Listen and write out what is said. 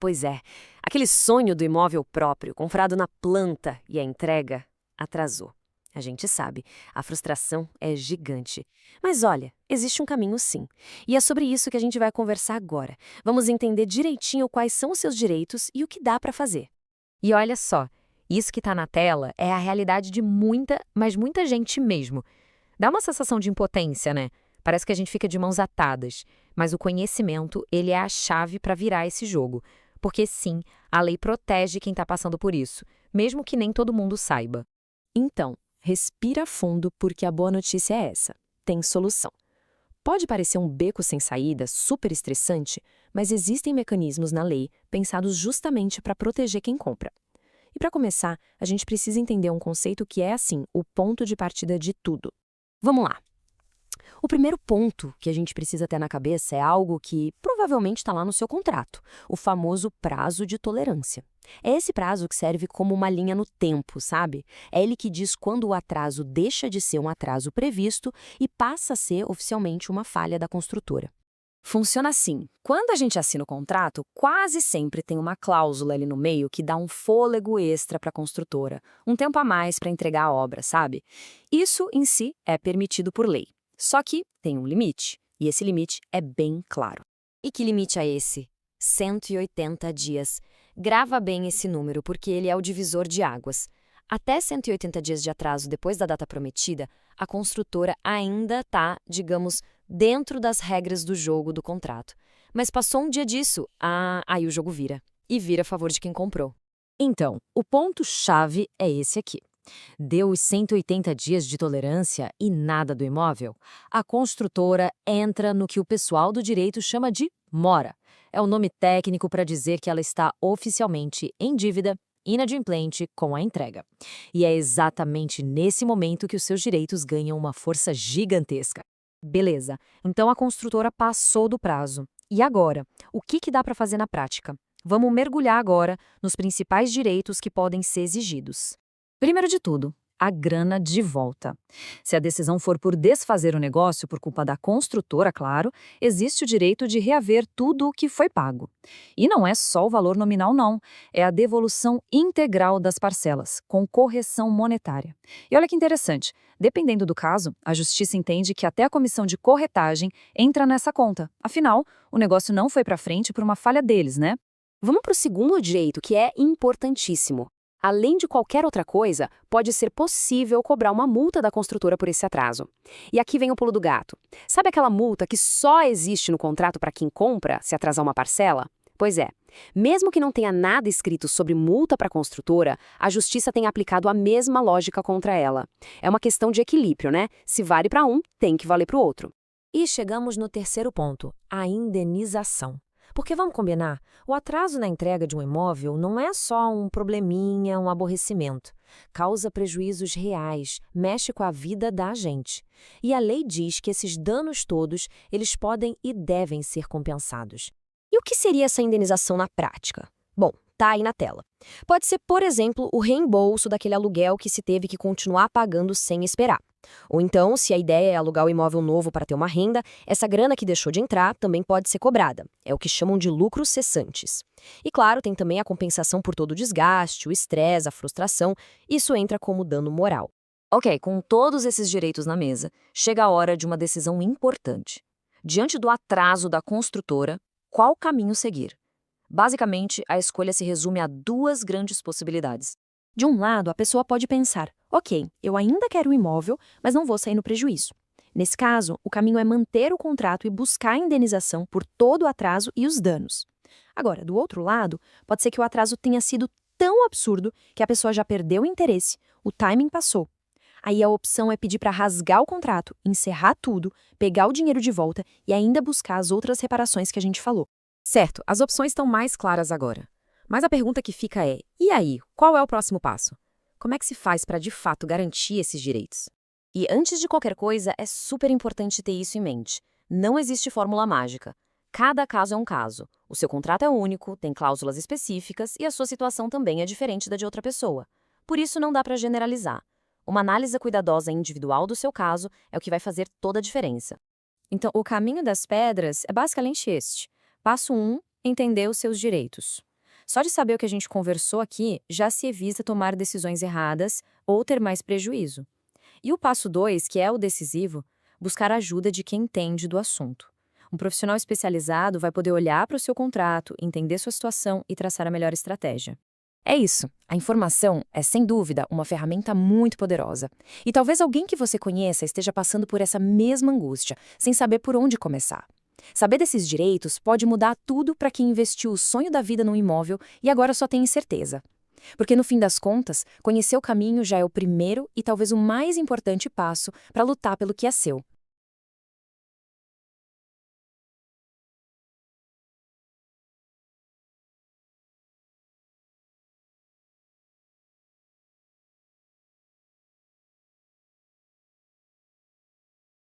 Pois é. Aquele sonho do imóvel próprio, comprado na planta e a entrega, atrasou. A gente sabe, a frustração é gigante. Mas olha, existe um caminho sim. E é sobre isso que a gente vai conversar agora. Vamos entender direitinho quais são os seus direitos e o que dá para fazer. E olha só, isso que está na tela é a realidade de muita, mas muita gente mesmo. Dá uma sensação de impotência, né? Parece que a gente fica de mãos atadas. Mas o conhecimento, ele é a chave para virar esse jogo. Porque sim, a lei protege quem está passando por isso, mesmo que nem todo mundo saiba. Então, respira fundo porque a boa notícia é essa. Tem solução. Pode parecer um beco sem saída, super estressante, mas existem mecanismos na lei pensados justamente para proteger quem compra. E para começar, a gente precisa entender um conceito que é, assim, o ponto de partida de tudo. Vamos lá. O primeiro ponto que a gente precisa ter na cabeça é algo que provavelmente está lá no seu contrato, o famoso prazo de tolerância. É esse prazo que serve como uma linha no tempo, sabe? É ele que diz quando o atraso deixa de ser um atraso previsto e passa a ser oficialmente uma falha da construtora. Funciona assim. Quando a gente assina o contrato, quase sempre tem uma cláusula ali no meio que dá um fôlego extra para a construtora, um tempo a mais para entregar a obra, sabe? Isso, em si, é permitido por lei. Só que tem um limite, e esse limite é bem claro. E que limite é esse? 180 dias. Grava bem esse número, porque ele é o divisor de águas. Até 180 dias de atraso depois da data prometida, a construtora ainda está, digamos, dentro das regras do jogo do contrato. Mas passou um dia disso, aí o jogo vira. E vira a favor de quem comprou. Então, o ponto-chave é esse aqui. Deu os 180 dias de tolerância e nada do imóvel, a construtora entra no que o pessoal do direito chama de mora. É o nome técnico para dizer que ela está oficialmente em dívida, inadimplente com a entrega. E é exatamente nesse momento que os seus direitos ganham uma força gigantesca. Beleza, então a construtora passou do prazo. E agora? O que dá para fazer na prática? Vamos mergulhar agora nos principais direitos que podem ser exigidos. Primeiro de tudo, a grana de volta. Se a decisão for por desfazer o negócio por culpa da construtora, claro, existe o direito de reaver tudo o que foi pago. E não é só o valor nominal, não. É a devolução integral das parcelas, com correção monetária. E olha que interessante, dependendo do caso, a justiça entende que até a comissão de corretagem entra nessa conta. Afinal, o negócio não foi para frente por uma falha deles, né? Vamos para o segundo direito, que é importantíssimo. Além de qualquer outra coisa, pode ser possível cobrar uma multa da construtora por esse atraso. E aqui vem o pulo do gato. Sabe aquela multa que só existe no contrato para quem compra, se atrasar uma parcela? Pois é, mesmo que não tenha nada escrito sobre multa para a construtora, a justiça tem aplicado a mesma lógica contra ela. É uma questão de equilíbrio, né? Se vale para um, tem que valer para o outro. E chegamos no terceiro ponto, a indenização. Porque vamos combinar, o atraso na entrega de um imóvel não é só um probleminha, um aborrecimento. Causa prejuízos reais, mexe com a vida da gente. E a lei diz que esses danos todos, eles podem e devem ser compensados. E o que seria essa indenização na prática? Bom, tá aí na tela. Pode ser, por exemplo, o reembolso daquele aluguel que se teve que continuar pagando sem esperar. Ou então, se a ideia é alugar o imóvel novo para ter uma renda, essa grana que deixou de entrar também pode ser cobrada. É o que chamam de lucros cessantes. E claro, tem também a compensação por todo o desgaste, o estresse, a frustração. Isso entra como dano moral. Ok, com todos esses direitos na mesa, chega a hora de uma decisão importante. Diante do atraso da construtora, qual caminho seguir? Basicamente, a escolha se resume a duas grandes possibilidades. De um lado, a pessoa pode pensar, ok, eu ainda quero o imóvel, mas não vou sair no prejuízo. Nesse caso, o caminho é manter o contrato e buscar a indenização por todo o atraso e os danos. Agora, do outro lado, pode ser que o atraso tenha sido tão absurdo que a pessoa já perdeu o interesse, o timing passou. Aí a opção é pedir para rasgar o contrato, encerrar tudo, pegar o dinheiro de volta e ainda buscar as outras reparações que a gente falou. Certo, as opções estão mais claras agora. Mas a pergunta que fica é, e aí, qual é o próximo passo? Como é que se faz para de fato garantir esses direitos? E antes de qualquer coisa, é super importante ter isso em mente. Não existe fórmula mágica. Cada caso é um caso. O seu contrato é único, tem cláusulas específicas e a sua situação também é diferente da de outra pessoa. Por isso não dá para generalizar. Uma análise cuidadosa e individual do seu caso é o que vai fazer toda a diferença. Então, o caminho das pedras é basicamente este. Passo 1, entender os seus direitos. Só de saber o que a gente conversou aqui, já se evita tomar decisões erradas ou ter mais prejuízo. E o passo 2, que é o decisivo, buscar ajuda de quem entende do assunto. Um profissional especializado vai poder olhar para o seu contrato, entender sua situação e traçar a melhor estratégia. É isso. A informação é, sem dúvida, uma ferramenta muito poderosa. E talvez alguém que você conheça esteja passando por essa mesma angústia, sem saber por onde começar. Saber desses direitos pode mudar tudo para quem investiu o sonho da vida num imóvel e agora só tem incerteza. Porque, no fim das contas, conhecer o caminho já é o primeiro e talvez o mais importante passo para lutar pelo que é seu.